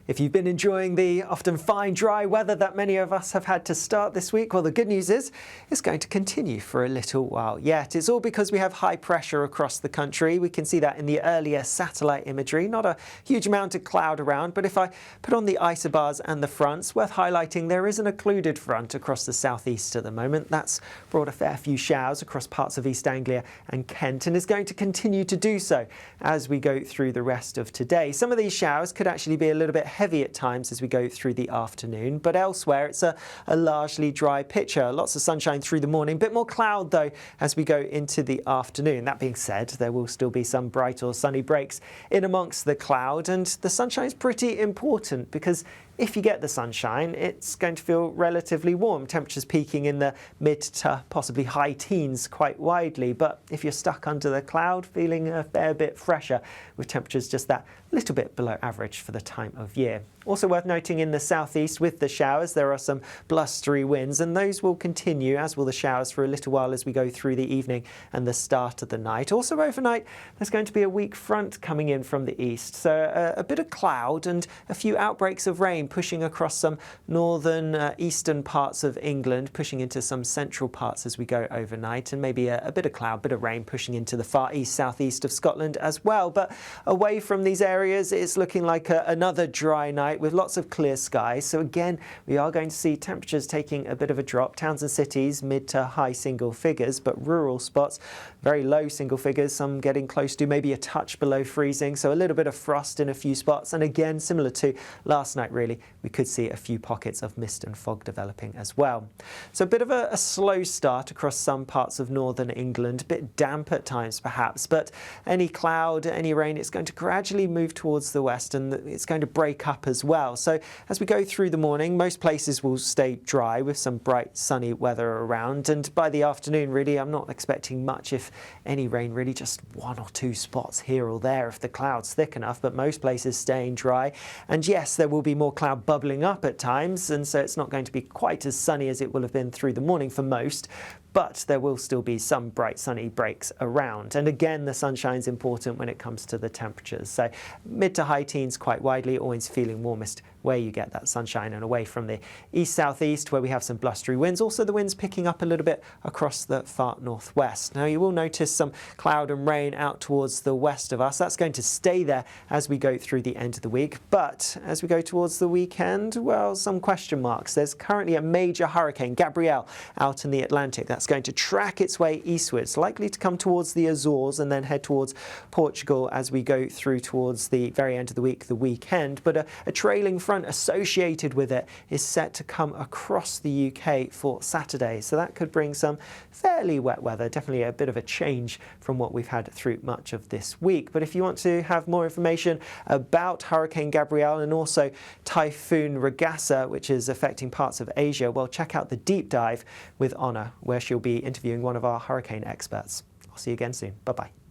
If you've been enjoying the often fine, dry weather that many of us have had to start this week, well, the good news is it's going to continue for a little while yet. It's all because we have high pressure across the country. We can see that in the earlier satellite imagery. Not a huge amount of cloud around, but if I put on the isobars and the fronts, worth highlighting there is an occluded front across the southeast at the moment. That's brought a fair few showers across parts of East Anglia and Kent, and is going to continue to do so as we go through the rest of today. Some of these showers could actually be a little bit heavy at times as we go through the afternoon, but elsewhere it's a largely dry picture. Lots of sunshine through the morning, bit more cloud though as we go into the afternoon. That being said, there will still be some bright or sunny breaks in amongst the cloud, and the sunshine is pretty important because if you get the sunshine, it's going to feel relatively warm. Temperatures peaking in the mid to possibly high teens quite widely. But if you're stuck under the cloud, feeling a fair bit fresher with temperatures just that little bit below average for the time of year. Also worth noting in the southeast with the showers, there are some blustery winds, and those will continue, as will the showers, for a little while as we go through the evening and the start of the night. Also overnight, there's going to be a weak front coming in from the east. So a bit of cloud and a few outbreaks of rain pushing across some northern eastern parts of England, pushing into some central parts as we go overnight, and maybe a bit of cloud, bit of rain pushing into the far east, southeast of Scotland as well. But away from these areas, it's looking like another dry night with lots of clear skies. So again, we are going to see temperatures taking a bit of a drop. Towns and cities mid to high single figures, but rural spots very low single figures, some getting close to maybe a touch below freezing. So a little bit of frost in a few spots, and again, similar to last night really, we could see a few pockets of mist and fog developing as well. So a bit of a slow start across some parts of northern England, a bit damp at times perhaps, but any cloud, any rain, it's going to gradually move towards the west, and it's going to break up as well. So as we go through the morning, most places will stay dry with some bright sunny weather around, and by the afternoon really I'm not expecting much, if any rain, really just one or two spots here or there if the cloud's thick enough, but most places staying dry. And yes, there will be more cloud bubbling up at times, and so it's not going to be quite as sunny as it will have been through the morning for most, but there will still be some bright sunny breaks around. And again, the sunshine's important when it comes to the temperatures. So mid to high teens quite widely, always feeling warmest where you get that sunshine, and away from the east-southeast where we have some blustery winds. Also the winds picking up a little bit across the far northwest. Now you will notice some cloud and rain out towards the west of us. That's going to stay there as we go through the end of the week. But as we go towards the weekend, well, some question marks. There's currently a major hurricane, Gabrielle, out in the Atlantic. That's going to track its way eastwards, likely to come towards the Azores and then head towards Portugal as we go through towards the very end of the week, the weekend. But a trailing front associated with it is set to come across the UK for Saturday. So that could bring some fairly wet weather, definitely a bit of a change from what we've had through much of this week. But if you want to have more information about Hurricane Gabrielle and also Typhoon Regassa, which is affecting parts of Asia, well, check out the deep dive with Honor, where she'll be interviewing one of our hurricane experts. I'll see you again soon. Bye-bye.